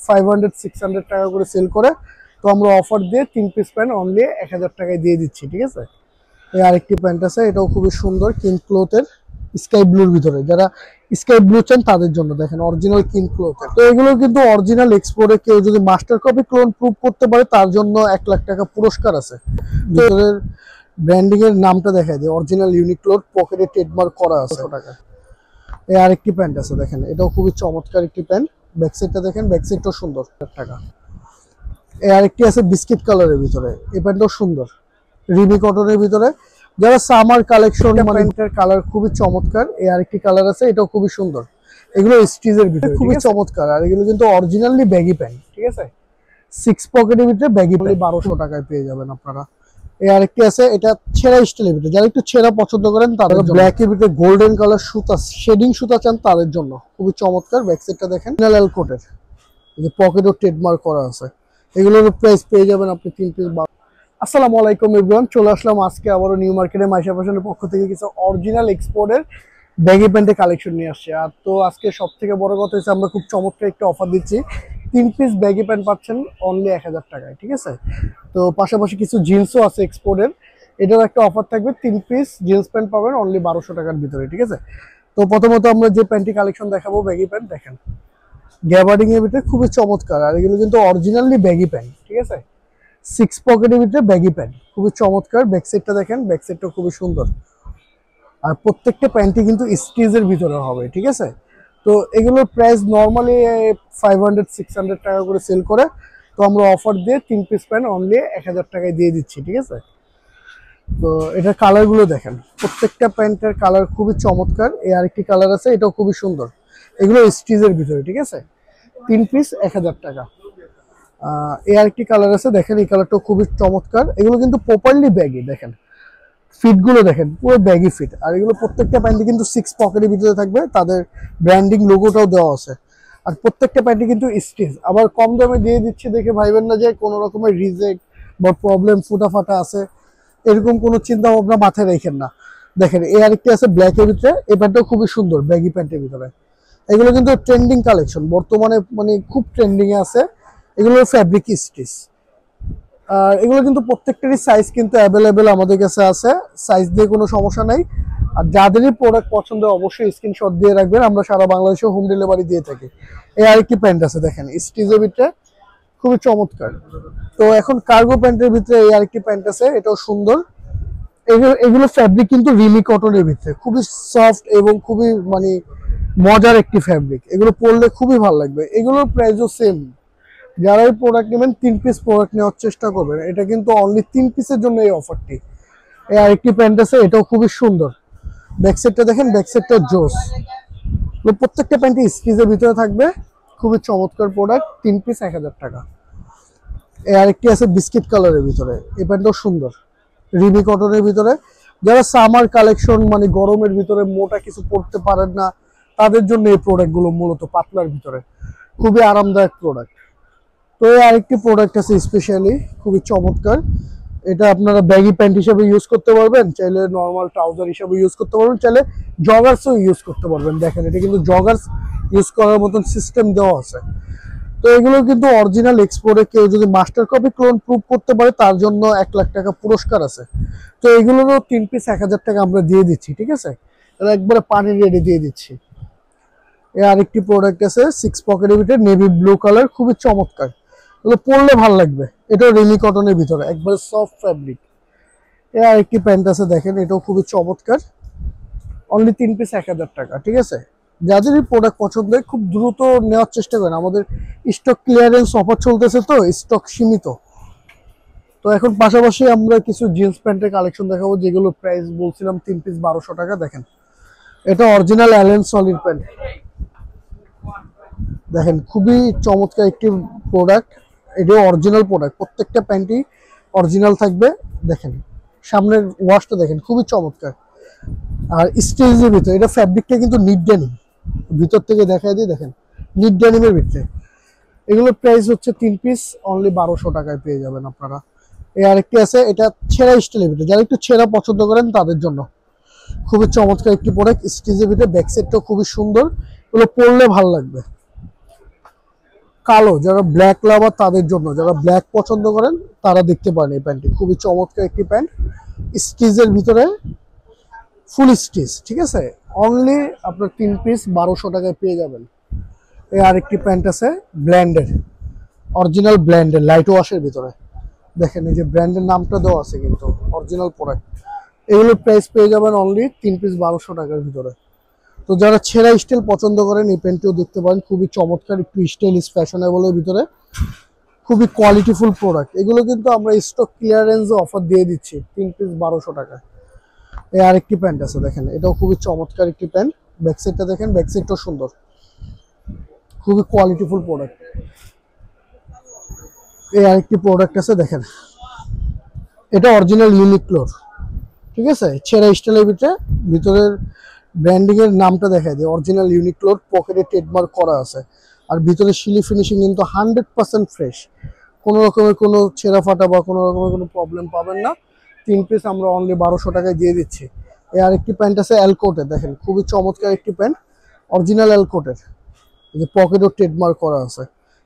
500-600 টাকা করে সেল করে। তো আমরা অফার দিয়ে 3 পিস প্যান্ট অনলি 1000 টাকায় দিয়ে দিচ্ছি, ঠিক আছে। এই আরেকটি প্যান্ট আছে, এটাও খুবই সুন্দর, কিন ক্লথের, স্কাই ব্লুর ভিতরে। যারা স্কাই ব্লু চান তাদের জন্য দেখেন অরিজিনাল কিন ক্লথের। তো এগুলো কিন্তু অরিজিনাল এক্সপোর্টে, কেউ যদি মাস্টার কপি ক্লোন প্রুফ করতে পারে তার জন্য 1 লাখ টাকা পুরস্কার আছে। ভিতরের ব্র্যান্ডিং এর নামটা দেখায় দিয়ে অরিজিনাল ইউনিক্লোর, পকেটে ট্রেডমার্ক করা আছে টাকা। এই আরেকটি প্যান্ট আছে দেখেন, এটাও খুবই চমৎকার একটি প্যান্ট। ব্যাক সাইডটা দেখেন, ব্যাক সাইডটাও সুন্দর টাকা। এই আরেকটি আছে বিস্কিট কালারের ভিতরে, এই প্যান্টটাও সুন্দর, রিমি কটনের ভিতরে। যারা সামার কালেকশন, প্যান্টের কালার খুবই চমৎকার। এই আরেকটি কালার আছে, এটাও খুবই সুন্দর। এগুলো স্টিচের ভিতরে খুবই চমৎকার, আর এগুলো কিন্তু অরিজিনালি ব্যাগি প্যান্ট, ঠিক আছে। 6 পকেটের ভিতরে ব্যাগি প্যান্ট 1200 টাকায় পেয়ে যাবেন আপনারা। এই আরেকটি আছে, এটা ছেঁড়া স্টাইলের ভিতরে, যারা একটু ছেঁড়া পছন্দ করেন তাদের, ব্ল্যাক এর ভিতরে গোল্ডেন কালার সুতা, শেডিং সুতা চান তাদের জন্য খুবই চমৎকার। ব্যাক সাইডটা দেখেন ন্যাল কোটের, এই যে পকেটও ট্রেডমার্ক করা আছে। এগুলোর প্রাইস পেয়ে যাবেন আপনি 3 পিস। আসসালামু আলাইকুম এভরিওয়ান, চলে আসলাম আজকে আবারও নিউ মার্কেটে মাইশা ফ্যাশনের পক্ষ থেকে কিছু অরিজিনাল এক্সপোর্টের ব্যাগি প্যান্টের কালেকশন নিয়ে আসছে। আর তো আজকে সব থেকে বড় কথা হচ্ছে আমরা খুব চমৎকার একটা অফার দিচ্ছি। 3 পিস ব্যাগি প্যান্ট পাচ্ছেন অনলি 1000 টাকায়, ঠিক আছে। তো পাশাপাশি কিছু জিন্সও আছে এক্সপোর্টের, এটার একটা অফার থাকবে। 3 পিস জিন্স প্যান্ট পাবেন অনলি 1200 টাকার ভিতরে, ঠিক আছে। তো প্রথমত আমরা যে প্যান্টটি কালেকশন দেখাবো, ব্যাগি প্যান্ট দেখেন, গ্যাবার্ডিং এর ভিতরে খুবই চমৎকার। আর এগুলো কিন্তু অরিজিনালি ব্যাগি প্যান্ট, ঠিক আছে। 6 পকেটের ভিতরে ব্যাগি প্যান্ট খুবই চমৎকার। ব্যাক সাইডটা দেখেন, ব্যাক সাইডটা খুবই সুন্দর। আর প্রত্যেকটা প্যান্টই কিন্তু স্টিচের ভিতরে হবে, ঠিক আছে। তো এগুলোর প্রাইস নর্মালি 500-600 টাকা করে সেল করে। তো আমরা অফার দিয়ে 3 পিস প্যান্ট অনলি 1000 টাকায় দিয়ে দিচ্ছি, ঠিক আছে। তো এটার কালারগুলো দেখেন, প্রত্যেকটা প্যান্টের কালার খুবই চমৎকার। এই আরেকটি কালার আছে, এটাও খুবই সুন্দর। এগুলো স্টিচের ভিতরে, ঠিক আছে। 3 পিস 1000 টাকা। এই আরেকটি কালার আছে দেখেন, এই কালারটাও খুবই চমৎকার। এগুলো কিন্তু প্রপারলি ব্যাগি, দেখেন ফিটগুলো দেখেন, পুরো ব্যাগি ফিট। আর এগুলো প্রত্যেকটা প্যান্টই কিন্তু 6 পকেটের ভিতরে থাকবে, তাদের ব্র্যান্ডিং লোগোটাও দেওয়া আছে। আর প্রত্যেকটা প্যান্টই কিন্তু স্টিচ। আবার কম দামে দিয়ে দিচ্ছি দেখে ভাইবেন না যে কোনো রকমের রিজেক্ট বা প্রবলেম, ফুটাফাটা আছে, এরকম কোনো চিন্তা ভাবনা মাথায় রাখেন না। দেখেন এই আরেকটি আছে ব্ল্যাকের ভিতরে, এই প্যান্টটাও খুবই সুন্দর ব্যাগি প্যান্টের ভিতরে। এগুলো কিন্তু ট্রেন্ডিং কালেকশন, বর্তমানে মানে খুব ট্রেন্ডিং এ আছে। এগুলো ফ্যাব্রিক স্টিচ। আর এগুলো কিন্তু প্রত্যেকটারই সাইজ কিন্তু অ্যাভেলেবেল আমাদের কাছে আছে, সাইজ দিয়ে কোনো সমস্যা নাই। আর যাদেরই প্রোডাক্ট পছন্দ অবশ্যই স্ক্রিনশট দিয়ে রাখবেন, আমরা সারা বাংলাদেশে হোম ডেলিভারি দিয়ে থাকি। এই আরেকটি প্যান্ট আছে দেখেন, স্টিচের ভিতরে খুবই চমৎকার। তো এখন কার্গো প্যান্টের ভিতরে এই আরেকটি প্যান্ট আছে, এটাও সুন্দর। এগুলো ফ্যাব্রিক কিন্তু রিমি কটনের ভিতরে, খুবই সফট এবং খুবই মানে মজার একটি ফ্যাব্রিক। এগুলো পরলে খুবই ভালো লাগবে। এগুলোর প্রাইসও সেম। যারা এই প্রোডাক্ট নেবেন 3 পিস প্রোডাক্ট নেওয়ার চেষ্টা করবেন, এটা কিন্তু অনলি 3 পিসের জন্য এই অফারটি। এই আরেকটি প্যান্ট আছে, এটাও খুবই সুন্দর। ব্যাক সাইডটা দেখেন, ব্যাক সাইডটা জোস। প্রত্যেকটা প্যান্টই স্টিচের ভিতরে থাকবে, খুবই চমৎকার প্রোডাক্ট। 3 পিস 1000 টাকা। এই আরেকটি আছে বিস্কিট কালারের ভিতরে, এই প্যান্টটাও সুন্দর, রিমি কটনের ভিতরে। যারা সামার কালেকশন মানে গরমের ভিতরে মোটা কিছু পরতে পারেন না, তাদের জন্য এই প্রোডাক্টগুলো মূলত পাতলার ভিতরে খুবই আরামদায়ক প্রোডাক্ট। তো এই আরেকটি প্রোডাক্ট আছে স্পেশালি, খুবই চমৎকার। এটা আপনারা ব্যাগি প্যান্ট হিসেবে ইউজ করতে পারবেন, চাইলে নর্মাল ট্রাউজার হিসেবে ইউজ করতে পারবেন, চাইলে জগার্সও ইউজ করতে পারবেন। দেখেন এটা কিন্তু জগার্স ইউজ করার মতন সিস্টেম দেওয়া আছে। তো এগুলো কিন্তু অরিজিনাল এক্সপোর্টে, কেউ যদি মাস্টার কপি ক্লোন প্রুফ করতে পারে তার জন্য 1 লাখ টাকা পুরস্কার আছে। তো এগুলোরও 3 পিস 1000 টাকা আমরা দিয়ে দিচ্ছি, ঠিক আছে। এটা একবারে পানি রেডি দিয়ে দিচ্ছি। এই আরেকটি প্রোডাক্ট আছে 6 পকেটের ভিতরে, নেভি ব্লু কালার, খুবই চমৎকার। এগুলো পরলে ভালো লাগবে। এটাও রিমি কটনের ভিতরে, একবারে সফট ফ্যাব্রিক। এই আরেকটি প্যান্ট আছে দেখেন, এটাও খুবই চমৎকার। অনলি 3 পিস 1000 টাকা, ঠিক আছে। যাদের এই প্রোডাক্ট পছন্দ হয় খুব দ্রুত নেওয়ার চেষ্টা করেন, আমাদের স্টক ক্লিয়ারেন্স অফার চলতেছে, তো স্টক সীমিত। তো এখন পাশাপাশি আমরা কিছু জিন্স প্যান্টের কালেকশন দেখাবো, যেগুলো প্রাইস বলছিলাম 3 পিস 1200 টাকা। দেখেন এটা অরিজিনাল অ্যালেন সলিড প্যান্ট, দেখেন খুবই চমৎকার একটি প্রোডাক্ট। এটাও অরিজিনাল প্রোডাক্ট, প্রত্যেকটা প্যান্টই অরিজিনাল থাকবে। দেখেন সামনের ওয়াশটা দেখেন, খুবই চমৎকার। আর স্টিচের ভিতরে, এটা ফ্যাব্রিকটা কিন্তু নিট ডেনিম, ভিতর থেকে দেখায় দিই দেখেন, নিট ডেনিমের ভিতরে। এগুলোর প্রাইস হচ্ছে 3 পিস অনলি 1200 টাকায় পেয়ে যাবেন আপনারা। এই আরেকটি আছে, এটা ছেঁড়া স্টাইলের ভিতরে, যারা একটু ছেঁড়া পছন্দ করেন তাদের জন্য খুবই চমৎকার একটি প্রোডাক্ট। স্টিচের ভিতরে, ব্যাক সাইডটাও খুবই সুন্দর, এগুলো পরলে ভালো লাগবে। কালো যারা ব্ল্যাক লাভার তাদের জন্য, যারা ব্ল্যাক পছন্দ করেন তারা দেখতে পারেন এই প্যান্টটি। খুবই চমৎকার একটি প্যান্ট, স্টিচের ভিতরে ফুল স্টিচ, ঠিক আছে। অনলি আপনার 3 পিস 1200 টাকায় পেয়ে যাবেন। এই আরেকটি প্যান্ট আছে ব্র্যান্ডের, অরিজিনাল ব্র্যান্ডের লাইট ওয়াশের ভিতরে, দেখেন এই যে ব্র্যান্ডের নামটা দেওয়া আছে কিন্তু অরিজিনাল প্রোডাক্ট। এগুলোর প্রাইস পেয়ে যাবেন অনলি 3 পিস 1200 টাকার ভিতরে। তো যারা ছেঁড়া স্টাইল পছন্দ করেন এই প্যান্টটিও দেখতে পারেন, খুবই চমৎকার একটু স্টাইলিশ ফ্যাশনেবলের ভিতরে, খুবই কোয়ালিটিফুল প্রোডাক্ট। এগুলো কিন্তু আমরা স্টক ক্লিয়ারেন্সে অফার দিয়ে দিচ্ছি 3 পিস 1200 টাকা। এই আরেকটি প্যান্ট আছে দেখেন, এটাও খুবই চমৎকার একটি প্যান্ট। ব্যাক সাইডটা দেখেন, ব্যাক সাইডটাও সুন্দর, খুবই কোয়ালিটিফুল প্রোডাক্ট। এই আরেকটি প্রোডাক্ট আছে দেখেন, এটা অরিজিনাল ইউনিক্লোর, ঠিক আছে। ছেঁড়া স্টাইলের ভিতরের ব্র্যান্ডিং এর নামটা দেখায় যে অরিজিনাল ইউনিক্লোর, পকেটে ট্রেডমার্ক করা আছে। আর ভিতরে শিলি ফিনিশিং কিন্তু 100% ফ্রেশ, কোনো রকমের কোনো ছেঁড়া ফাটা বা কোনো রকমের কোনো প্রবলেম পাবেন না। 3 পিস আমরা অনলি 1200 টাকায় দিয়ে দিচ্ছি। এই আরেকটি প্যান্ট আছে এলকোটের, দেখেন খুবই চমৎকার একটি প্যান্ট, অরিজিনাল এলকোটের, এই যে পকেটও ট্রেডমার্ক করা আছে।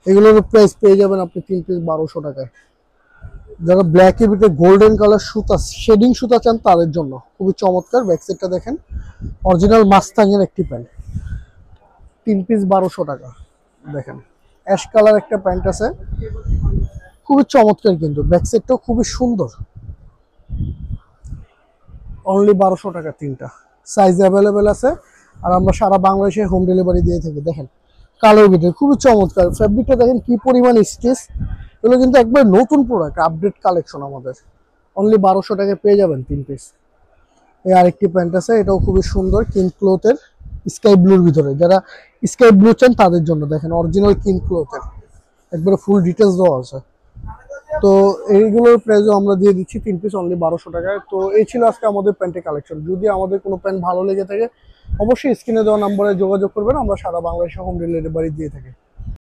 এগুলোর প্রাইস পেয়ে যাবেন আপনি 3 পিস 1200 টাকায়। যারা ব্ল্যাকের ভিতরে গোল্ডেন কালার সুতা, শেডিং সুতা চান তাদের জন্য খুবই চমৎকার। ব্যাক সাইডটা দেখেন, অরিজিনাল মাস্তাংয়ের একটি প্যান্ট, 3 পিস 1200 টাকা। দেখেন অ্যাশ কালার একটা প্যান্ট আছে, খুবই চমৎকার কিন্তু ব্যাক সাইডটাও খুবই সুন্দর, অনলি 1200 টাকা তিনটা। সাইজ অ্যাভেলেবেল আছে, আর আমরা সারা বাংলাদেশে হোম ডেলিভারি দিয়ে থাকি। দেখেন কালোর ভিতরে খুবই চমৎকার ফ্যাব্রিকটা, দেখেন কি পরিমাণ স্টিচ। এগুলো কিন্তু একবার নতুন প্রোডাক্ট, আপডেট কালেকশন আমাদের। অনলি 1200 টাকায় পেয়ে যাবেন 3 পিস। এই আরেকটি প্যান্ট আছে, এটাও খুবই সুন্দর, কিং ক্লথের, স্কাই ব্লুর ভিতরে। যারা স্কাই ব্লু চান তাদের জন্য দেখেন অরিজিনাল কিং ক্লথের, একবারে ফুল ডিটেলস দেওয়া আছে। তো এইগুলোর প্রাইসও আমরা দিয়ে দিচ্ছি 3 পিস অনলি 1200 টাকায়। তো এই ছিল আজকে আমাদের প্যান্টের কালেকশন। যদি আমাদের কোনো প্যান্ট ভালো লেগে থাকে অবশ্যই স্ক্রিনে দেওয়া নম্বরে যোগাযোগ করবেন, আমরা সারা বাংলাদেশে হোম ডেলিভারি দিয়ে থাকি।